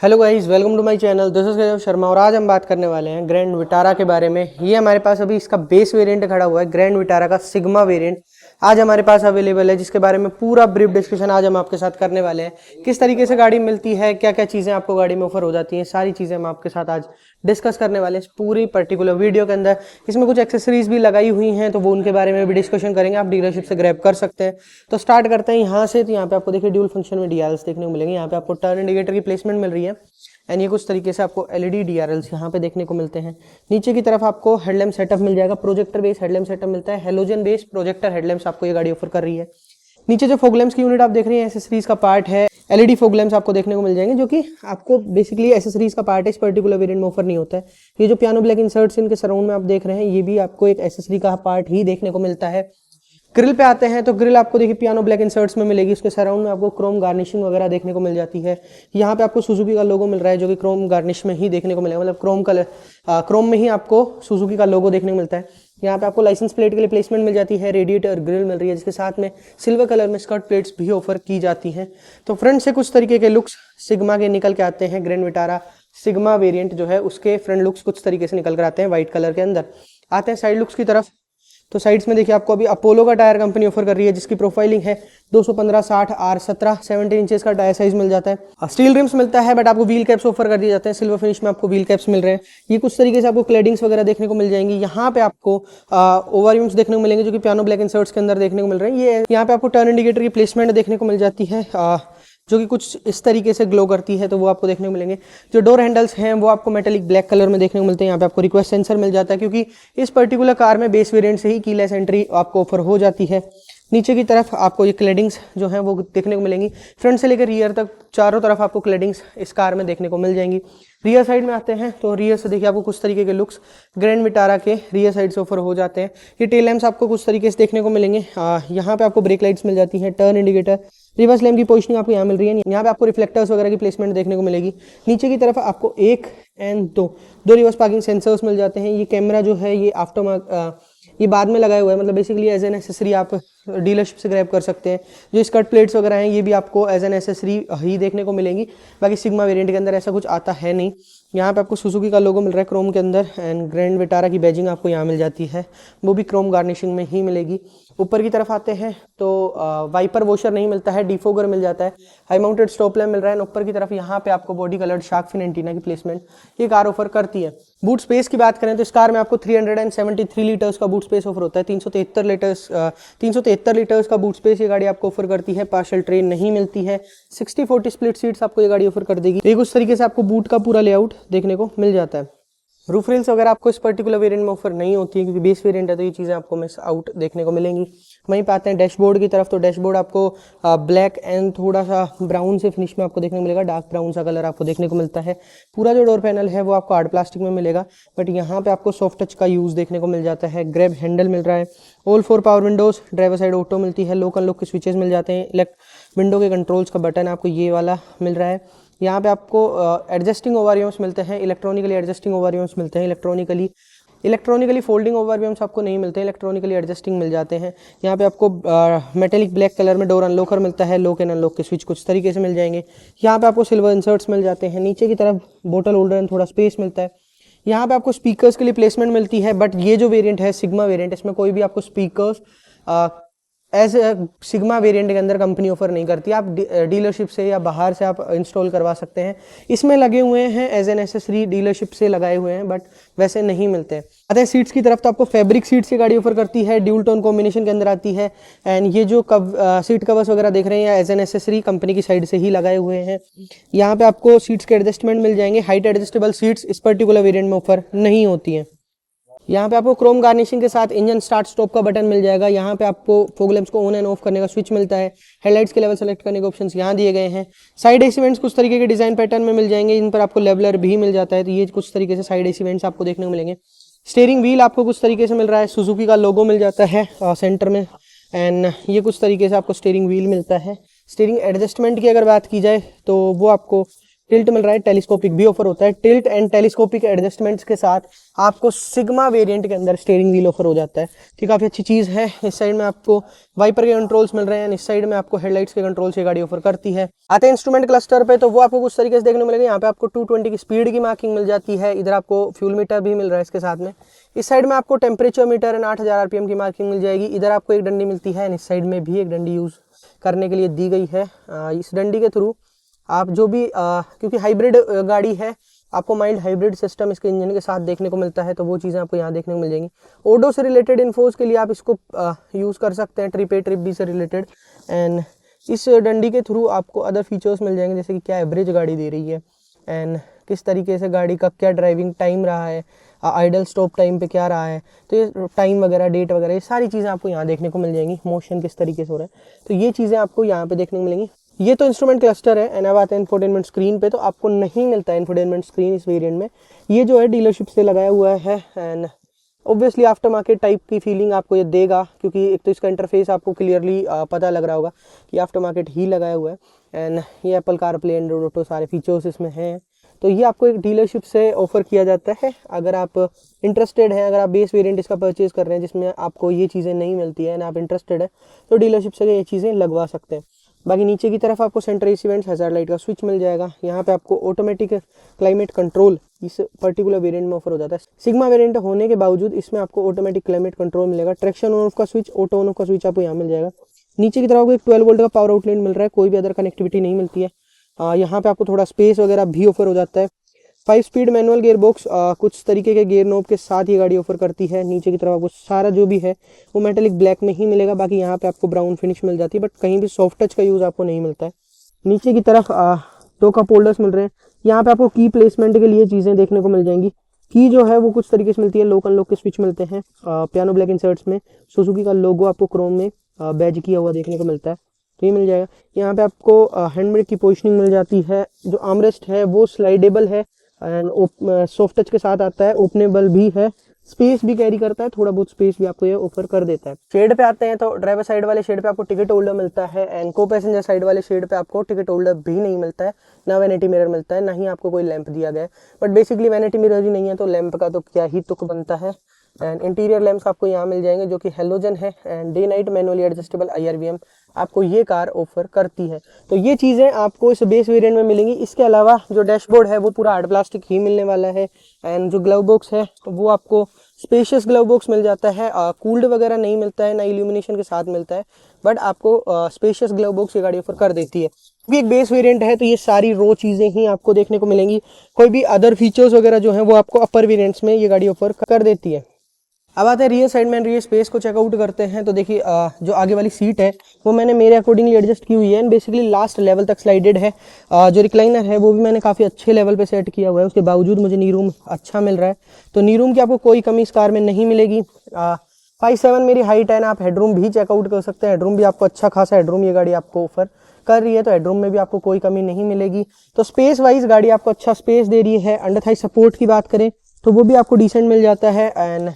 Hello guys, welcome to my channel. This is Gaurav Sharma और आज हम बात करने वाले हैं ग्रैंड विटारा के बारे में। ये हमारे पास अभी इसका बेस वेरिएंट खड़ा हुआ है, ग्रैंड विटारा का सिग्मा वेरिएंट आज हमारे पास अवेलेबल है, जिसके बारे में पूरा ब्रीफ डिस्कशन आज हम आपके साथ करने वाले हैं। किस तरीके से गाड़ी मिलती है, क्या क्या चीज़ें आपको गाड़ी में ऑफर हो जाती हैं, सारी चीज़ें हम आपके साथ आज डिस्कस करने वाले हैं इस पूरी पर्टिकुलर वीडियो के अंदर। इसमें कुछ एक्सेसरीज भी लगाई हुई हैं, तो वो उनके बारे में भी डिस्कशन करेंगे। आप डीलरशिप से ग्रैब कर सकते हैं। तो स्टार्ट करते हैं यहाँ से। तो यहाँ पे आपको देखिए ड्यूल फंक्शन में डीआरएल्स देखने को मिलेंगे। यहाँ पे आपको टर्न इंडिकेटर की प्लेसमेंट मिल रही है एंड ये कुछ तरीके से आपको एलईडी डीआरएल्स यहाँ पे देखने को मिलते हैं। नीचे की तरफ आपको हेडलैम्प सेटअप मिल जाएगा, प्रोजेक्टर बेस हेडलैम्प सेटअप मिलता है, हेलोजन बेस प्रोजेक्टर हेडलैम्प्स आपको ये गाड़ी ऑफर कर रही है। नीचे जो फॉग लैंप्स की यूनिट आप देख रहे हैं एसेसरीज का पार्ट है, एलईडी फॉग लैंप्स आपको देखने को मिल जाएंगे, जो कि आपको बेसिकली एसेसरीज का पार्ट है। इस पर्टिकुलर वेरिएंट में ऑफर नहीं होता है। ये जो पियानो ब्लैक इंसर्ट्स इनके सराउंड में आप देख रहे हैं, ये भी आपको एक एसेसरी का पार्ट ही देखने को मिलता है। ग्रिल पे आते हैं तो ग्रिल आपको देखिए पियानो ब्लैक इंसर्ट्स में मिलेगी। उसके सराउंड में आपको क्रोम गार्निशिंग वगैरह देखने को मिल जाती है। यहाँ पे आपको सुजुकी का लोगो मिल रहा है, जो कि क्रोम गार्निश में ही देखने को मिलेगा, मतलब क्रोम कलर क्रोम में ही आपको सुजुकी का लोगो देखने को मिलता है। यहाँ पे आपको लाइसेंस प्लेट के लिए प्लेसमेंट मिल जाती है, रेडिएटर ग्रिल मिल रही है, जिसके साथ में सिल्वर कलर में स्कर्ट प्लेट्स भी ऑफर की जाती हैं। तो फ्रंट से कुछ तरीके के लुक्स सिग्मा के निकल के आते हैं। ग्रैंड विटारा सिग्मा वेरिएंट जो है उसके फ्रंट लुक्स कुछ तरीके से निकल कर आते हैं व्हाइट कलर के अंदर। आते हैं साइड लुक्स की तरफ। तो साइड्स में देखिए आपको अभी अपोलो का टायर कंपनी ऑफर कर रही है, जिसकी प्रोफाइलिंग है 215/60 R17 17 इंचेस का टायर साइज मिल जाता है। स्टील रिम्स मिलता है, बट आपको व्हील कैप्स ऑफर कर दिए जाते हैं। सिल्वर फिनिश में आपको व्हील कैप्स मिल रहे हैं। ये कुछ तरीके से आपको क्लेडिंग्स वगैरह देखने को मिल जाएंगी। यहाँ पे आपको ओवरव्यूम्स देखने को मिलेंगे, जो कि पियानो ब्लैक इंसर्ट्स के अंदर देखने को मिल रहे हैं। ये यहाँ पे आपको टर्न इंडिकेटर की प्लेसमेंट देखने को मिल जाती है, जो कि कुछ इस तरीके से ग्लो करती है, तो वो आपको देखने को मिलेंगे। जो डोर हैंडल्स हैं वो आपको मेटेलिक ब्लैक कलर में देखने को मिलते हैं। यहाँ पे आपको रिक्वेस्ट सेंसर मिल जाता है, क्योंकि इस पर्टिकुलर कार में बेस वेरिएंट से ही कीलेस एंट्री आपको ऑफर हो जाती है। नीचे की तरफ आपको ये क्लेडिंग्स जो हैं वो देखने को मिलेंगी। फ्रंट से लेकर रियर तक चारों तरफ आपको क्लेडिंग्स इस कार में देखने को मिल जाएंगी। रियर साइड में आते हैं तो रियर से देखिए आपको कुछ तरीके के लुक्स ग्रैंड विटारा के रियर साइड से ऑफर हो जाते हैं। ये टेल लैंप्स आपको कुछ तरीके से देखने को मिलेंगे। यहाँ पे आपको ब्रेक लाइट्स मिल जाती हैं, टर्न इंडिकेटर, रिवर्स लैंप की पोजिशनिंग आपको यहाँ मिल रही है। यहाँ पे आपको रिफ्लेक्टर्स वगैरह की प्लेसमेंट देखने को मिलेगी। नीचे की तरफ आपको एक एंड दो रिवर्स पार्किंग सेंसर्स मिल जाते हैं। ये कैमरा जो है ये ये बाद में लगाया हुआ है, मतलब बेसिकली एज एन एसेसरी आप डीलरशिप से ग्रैब कर सकते हैं। जो स्कर्ट प्लेट्स वगैरह हैं ये भी आपको एज एन एसेसरी ही देखने को मिलेंगी। बाकी सिग्मा वेरिएंट के अंदर ऐसा कुछ आता है नहीं। यहाँ पे आपको सुजुकी का लोगो मिल रहा है क्रोम के अंदर, एंड ग्रैंड विटारा की बैजिंग आपको यहाँ मिल जाती है, वो भी क्रोम गार्निशिंग में ही मिलेगी। ऊपर की तरफ आते हैं तो वाइपर वॉशर नहीं मिलता है, डिफोगर मिल जाता है, हाई माउंटेड स्टॉप लैम्प मिल रहा है। ऊपर की तरफ यहाँ पे आपको body coloured shark fin antenna की प्लेसमेंट ये कार ऑफर करती है। बूट स्पेस की बात करें तो इस कार में आपको 373 लीटर्स का बूट स्पेस ऑफर होता है। 373 लीटर्स का बूट स्पेस ये गाड़ी आपको ऑफर करती है। पार्शियल ट्रेन नहीं मिलती है। 60-40 स्प्लिट सीट्स आपको ये गाड़ी ऑफर कर देगी। एक उस तरीके से आपको बूट का पूरा लेआउट देखने को मिल जाता है। रूफ रेल्स वगैरह आपको इस पर्टिकुलर वेरिएंट में ऑफर नहीं होती है, क्योंकि बेस वेरिएंट है, तो ये चीज़ें आपको मिस आउट देखने को मिलेंगी। वहीं पे आते हैं डैशबोर्ड की तरफ। तो डैशबोर्ड आपको ब्लैक एंड थोड़ा सा ब्राउन से फिनिश में आपको देखने को मिलेगा, डार्क ब्राउन सा कलर आपको देखने को मिलता है। पूरा जो डोर पैनल है वो आपको हार्ड प्लास्टिक में मिलेगा, बट यहाँ पे आपको सॉफ्ट टच का यूज़ देखने को मिल जाता है। ग्रैब हैंडल मिल रहा है, all 4 power Windows, driver side auto मिलती है, लोक अनलॉक के स्विचेस मिल जाते हैं, विंडो के कंट्रोल्स का बटन आपको ये वाला मिल रहा है। यहाँ पे आपको एडजस्टिंग ओवरव्यूम्स मिलते हैं, इलेक्ट्रॉनिकली एडजस्टिंग ओवरव्यूम्स मिलते हैं। इलेक्ट्रॉनिकली फोल्डिंग ओवरव्यूम्स आपको नहीं मिलते हैं, इलेक्ट्रॉनिकली एडजस्टिंग मिल जाते हैं। यहाँ पे आपको मेटेलिक ब्लैक कलर में डोर अनलॉकर मिलता है, लॉक एंड अनलॉक के स्विच कुछ तरीके से मिल जाएंगे। यहाँ पे आपको सिल्वर इंसर्ट्स मिल जाते हैं। नीचे की तरफ बोतल होल्डर एंड थोड़ा स्पेस मिलता है। यहाँ पे आपको स्पीकर्स के लिए प्लेसमेंट मिलती है, बट ये जो वेरिएंट है सिग्मा वेरिएंट, इसमें कोई भी आपको स्पीकर्स एज सिग्मा वेरिएंट के अंदर कंपनी ऑफर नहीं करती। आप डीलरशिप से या बाहर से आप इंस्टॉल करवा सकते हैं। इसमें लगे हुए हैं एज एन एसेसरी, डीलरशिप से लगाए हुए हैं, बट वैसे नहीं मिलते हैं। आते हैं सीट्स की तरफ। तो आपको फैब्रिक सीट्स की गाड़ी ऑफर करती है, ड्यूल टोन कॉम्बिनेशन के अंदर आती है। एंड ये जो सीट कवर्स वगैरह देख रहे हैं या एज एन एसेसरी कंपनी की साइड से ही लगाए हुए हैं। यहाँ पे आपको सीट्स के एडजस्टमेंट मिल जाएंगे। हाइट एडजस्टेबल सीट्स इस पर्टिकुलर वेरिएंट में ऑफर नहीं होती हैं। यहाँ पे आपको क्रोम गार्निशिंग के साथ इंजन स्टार्ट स्टॉप का बटन मिल जाएगा। यहाँ पे आपको फॉग लैंप्स को ऑन एंड ऑफ करने का स्विच मिलता है। हेडलाइट्स के लेवल सेलेक्ट करने के ऑप्शंस यहाँ दिए गए हैं। साइड एसी वेंट्स कुछ तरीके के डिजाइन पैटर्न में मिल जाएंगे, इन पर आपको लेवलर भी मिल जाता है। तो ये कुछ तरीके से साइड एसी वेंट्स आपको देखने को मिलेंगे। स्टीयरिंग व्हील आपको कुछ तरीके से मिल रहा है, सुजुकी का लोगो मिल जाता है सेंटर में, एंड ये कुछ तरीके से आपको स्टीयरिंग व्हील मिलता है। स्टीयरिंग एडजस्टमेंट की अगर बात की जाए तो वो आपको टिल्ट मिल रहा है, टेलीस्कोपिक भी ऑफर होता है। टिल्ट एंड टेलीस्कोपिक एडजस्टमेंट्स के साथ आपको सिग्मा वेरिएंट के अंदर स्टीयरिंग व्हील ऑफर हो जाता है, कि काफ़ी अच्छी चीज़ है। इस साइड में आपको वाइपर के कंट्रोल्स मिल रहे हैं, इस साइड में आपको हेडलाइट्स के कंट्रोल्स ये गाड़ी ऑफर करती है। आते हैं इंस्ट्रूमेंट क्लस्टर पे, तो वो आपको कुछ तरीके से देखने को मिलेगा। यहाँ पे आपको 220 की स्पीड की मार्किंग मिल जाती है, इधर आपको फ्यूल मीटर भी मिल रहा है इसके साथ में। इस साइड में आपको टेम्परेचर मीटर एंड 8000 आरपीएम की मार्किंग मिल जाएगी। इधर आपको एक डंडी मिलती है, इस साइड में भी एक डंडी यूज़ करने के लिए दी गई है। इस डंडी के थ्रू आप जो भी क्योंकि हाइब्रिड गाड़ी है, आपको माइल्ड हाइब्रिड सिस्टम इसके इंजन के साथ देखने को मिलता है, तो वो चीज़ें आपको यहाँ देखने को मिल जाएंगी। ओडो से रिलेटेड इन्फोज के लिए आप इसको यूज़ कर सकते हैं, ट्रिप ए ट्रिप बी से रिलेटेड। एंड इस डंडी के थ्रू आपको अदर फीचर्स मिल जाएंगे, जैसे कि क्या एवरेज गाड़ी दे रही है एंड किस तरीके से गाड़ी का क्या ड्राइविंग टाइम रहा है, आइडल स्टॉप टाइम पे क्या रहा है, तो ये टाइम वगैरह, डेट वगैरह, ये सारी चीज़ें आपको यहाँ देखने को मिल जाएंगी। मोशन किस तरीके से हो रहा है, तो ये चीज़ें आपको यहाँ पे देखने को मिलेंगी। ये तो इंस्ट्रूमेंट क्लस्टर है। एंड अब आते हैं इंफोटेनमेंट स्क्रीन पे, तो आपको नहीं मिलता है इंफोटेनमेंट स्क्रीन इस वेरिएंट में। ये जो है डीलरशिप से लगाया हुआ है and obviously after market type की फीलिंग आपको ये देगा, क्योंकि एक तो इसका इंटरफेस आपको क्लियरली पता लग रहा होगा कि आफ्टर मार्केट ही लगाया हुआ है। एंड ये एप्पल कारप्ले, एंड्रॉइड ऑटो, सारे फीचर्स इसमें हैं। तो ये आपको एक डीलरशिप से ऑफर किया जाता है। अगर आप इंटरेस्टेड हैं, अगर आप बेस वेरिएंट इसका परचेज कर रहे हैं जिसमें आपको ये चीज़ें नहीं मिलती है एंड आप इंटरेस्टेड है, तो डीलरशिप से ये चीज़ें लगवा सकते हैं। बाकी नीचे की तरफ आपको centre AC vents, hazard light का स्विच मिल जाएगा। यहाँ पे आपको ऑटोमेटिक क्लाइमेट कंट्रोल इस पर्टिकुलर वेरिएंट में ऑफर हो जाता है। सिग्मा वेरिएंट होने के बावजूद इसमें आपको ऑटोमेटिक क्लाइमेट कंट्रोल मिलेगा। ट्रैक्शन ऑन ऑफ का स्विच, ऑटो ऑन ऑफ का स्विच आपको यहाँ मिल जाएगा। नीचे की तरफ आपको एक 12 वोल्ट का पावर आउटलेट मिल रहा है, कोई भी अदर कनेक्टिविटी नहीं मिलती है। यहाँ पे आपको थोड़ा स्पेस वगैरह भी ऑफर हो जाता है। 5 स्पीड मैनुअल गियर बॉक्स, कुछ तरीके के गियर नोब के साथ ये गाड़ी ऑफर करती है। नीचे की तरफ आपको सारा जो भी है वो मेटेलिक ब्लैक में ही मिलेगा, बाकी यहाँ पे आपको ब्राउन फिनिश मिल जाती है, बट कहीं भी सॉफ्ट टच का यूज़ आपको नहीं मिलता है। नीचे की तरफ 2 कप होल्डर्स मिल रहे हैं। यहाँ पे आपको की प्लेसमेंट के लिए चीज़ें देखने को मिल जाएंगी। की जो है वो कुछ तरीके से मिलती है, लॉक अनलॉक के स्विच मिलते हैं। पियानो ब्लैक इंसर्ट्स में सुजुकी का लोगो आपको क्रोम में बैज किया हुआ देखने को मिलता है, तो ये मिल जाएगा। यहाँ पे आपको हैंडब्रेक की पोजिशनिंग मिल जाती है। जो आर्मरेस्ट है वो स्लाइडेबल है एंड सॉफ्ट टच के साथ आता है, ओपनेबल भी है, स्पेस भी कैरी करता है, थोड़ा बहुत स्पेस भी आपको ये ऑफर कर देता है। शेड पे आते हैं, तो ड्राइवर साइड वाले शेड पे आपको टिकट होल्डर मिलता है एंड को पैसेंजर साइड वाले शेड पे आपको टिकट होल्डर भी नहीं मिलता है, ना वैनिटी मिरर मिलता है, ना ही आपको कोई लैंप दिया गया है। बट बेसिकली वैनिटी मिरर ही नहीं है तो लैंप का तो क्या ही तुक बनता है। एंड इंटीरियर लैंप्स आपको यहाँ मिल जाएंगे जो कि हेलोजन है and day night manually adjustable IRVM आपको ये कार ऑफर करती है। तो ये चीज़ें आपको इस बेस वेरिएंट में मिलेंगी। इसके अलावा जो डैशबोर्ड है वो पूरा हार्ड प्लास्टिक ही मिलने वाला है एंड जो ग्लव बॉक्स है वो आपको स्पेशियस ग्लव बॉक्स मिल जाता है। कूल्ड वगैरह नहीं मिलता है, ना इल्यूमिनेशन के साथ मिलता है, बट आपको स्पेशियस ग्लव बॉक्स ये गाड़ी ऑफर कर देती है। क्योंकि एक बेस वेरिएंट है तो ये सारी रो चीज़ें ही आपको देखने को मिलेंगी। कोई भी अदर फीचर्स वगैरह जो है वो आपको अपर वेरिएंट्स में ये गाड़ी ऑफर कर देती है। अब आते हैं रियर साइड में, रियर स्पेस को चेकआउट करते हैं। तो देखिए जो आगे वाली सीट है वो मैंने मेरे अकॉर्डिंगली एडजस्ट की हुई है एंड बेसिकली लास्ट लेवल तक स्लाइडेड है। जो रिक्लाइनर है वो भी मैंने काफ़ी अच्छे लेवल पे सेट किया हुआ है, उसके बावजूद मुझे नी रूम अच्छा मिल रहा है। तो नी रूम की आपको कोई कमी इस कार में नहीं मिलेगी। 5'7" मेरी हाइट है ना, आप हेडरूम भी चेकआउट कर सकते हैं। हेडरूम भी आपको अच्छा खासा हेडरूम ये गाड़ी आपको ऑफर कर रही है, तो हेडरूम में भी आपको कोई कमी नहीं मिलेगी। तो स्पेस वाइज गाड़ी आपको अच्छा स्पेस दे रही है। अंडर थाई सपोर्ट की बात करें तो वो भी आपको डिसेंट मिल जाता है एंड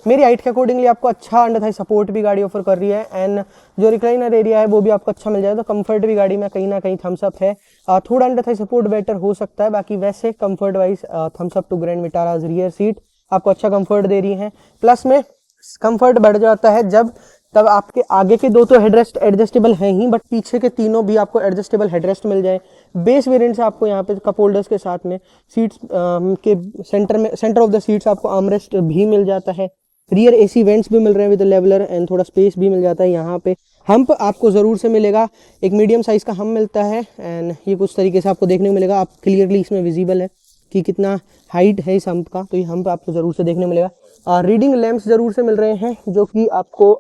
मेरी हाइट के अकॉर्डिंगली आपको अच्छा अंडर थाई सपोर्ट भी गाड़ी ऑफर कर रही है एंड जो रिक्लाइनर एरिया है वो भी आपको अच्छा मिल जाएगा। तो कंफर्ट भी गाड़ी में कहीं ना कहीं थम्स अप है। थोड़ा अंडर थाई सपोर्ट बेटर हो सकता है, बाकी वैसे comfort wise thumbs up to grand Vitara's rear seat आपको अच्छा कंफर्ट दे रही है। प्लस में कंफर्ट बढ़ जाता है तब आपके आगे के 2 तो हेडरेस्ट एडजस्टेबल हैं ही, बट पीछे के 3 भी आपको एडजस्टेबल हेडरेस्ट मिल जाए। बेस वेरिएंट से आपको यहाँ पे कप होल्डर्स के साथ में सीट्स के सेंटर ऑफ द सीट्स आपको आर्मरेस्ट भी मिल जाता है। रियर AC वेंट्स भी मिल रहे हैं विद लेवलर एंड थोड़ा स्पेस भी मिल जाता है। यहाँ पे हम्प आपको ज़रूर से मिलेगा, एक मीडियम साइज़ का हम्प मिलता है एंड ये कुछ तरीके से आपको देखने को मिलेगा। आप क्लियरली इसमें विजिबल है कि कितना हाइट है इस हम्प का, तो ये हम्प आपको ज़रूर से देखने को मिलेगा। रीडिंग लैंप्स ज़रूर से मिल रहे हैं जो कि आपको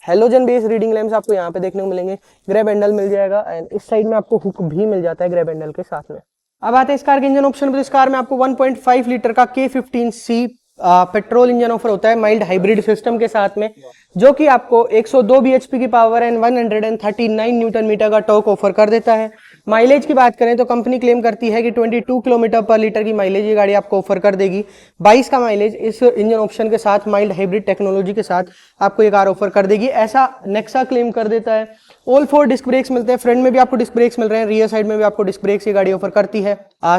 हेलोजन बेस रीडिंग लैंप्स आपको यहाँ पे देखने को मिलेंगे। ग्रैब हैंडल मिल जाएगा एंड इस साइड में आपको हुक भी मिल जाता है ग्रैब हैंडल के साथ में। अब आते हैं इस कार के इंजन ऑप्शन पर। इस कार में आपको 1.5 लीटर का K15C पेट्रोल इंजन ऑफर होता है माइल्ड हाइब्रिड सिस्टम के साथ में, जो कि आपको 102 bhp की पावर एंड 139 न्यूटन मीटर का टॉर्क ऑफर कर देता है। माइलेज की बात करें तो कंपनी क्लेम करती है कि 22 किलोमीटर पर लीटर की माइलेज ये गाड़ी आपको ऑफर कर देगी। 22 का माइलेज इस इंजन ऑप्शन के साथ माइल्ड हाइब्रिड टेक्नोलॉजी के साथ आपको ये कार ऑफर कर देगी, ऐसा नेक्सा क्लेम कर देता है। ऑल 4 डिस्क ब्रेक्स मिलते हैं, फ्रंट में भी आपको डिस्क ब्रेक्स मिल रहे हैं, रियर साइड में भी आपको डिस्क ब्रेक्स ये गाड़ी ऑफर करती है।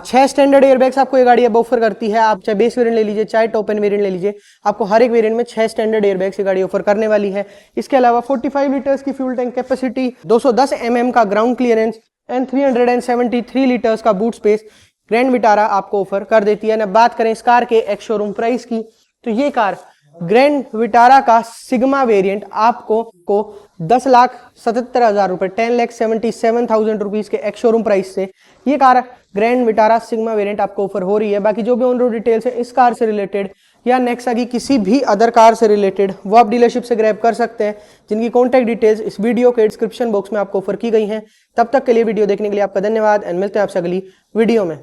6 स्टैंडर्ड एयरबैग्स आपको ये गाड़ी अब ऑफर करती है। आप चाहे बेस वेरिएंट ले लीजिए, चाहे टॉप एंड वेरिएंट ले लीजिए, आपको हर एक वेरिएंट में 6 स्टैंडर्ड एयरबैग्स ये गाड़ी ऑफर करने वाली है। इसके अलावा 45 लीटर्स की फ्यूल टैंक कैपेसिटी, 210 mm का ग्राउंड क्लियरेंस एंड 373 लीटर्स का बूट स्पेस ग्रैंड विटारा आपको ऑफर कर देती है। अब बात करें इस कार के एक्स शोरूम प्राइस की, तो ये कार ग्रैंड विटारा का सिग्मा वेरिएंट आपको 10,77,000 रुपए, 10,77,000 रुपीज के एक्स शोरूम प्राइस से ये car grand Vitara sigma variant आपको ऑफर हो रही है। बाकी जो भी ऑन रोड डिटेल्स है इस कार से रिलेटेड या नेक्सा की किसी भी अदर कार से रिलेटेड, वो आप डीलरशिप से ग्रैब कर सकते हैं, जिनकी कॉन्टैक्ट डिटेल्स इस वीडियो के डिस्क्रिप्शन बॉक्स में आपको ऑफर की गई हैं। तब तक के लिए वीडियो देखने के लिए आपका धन्यवाद एंड मिलते हैं आपसे अगली वीडियो में।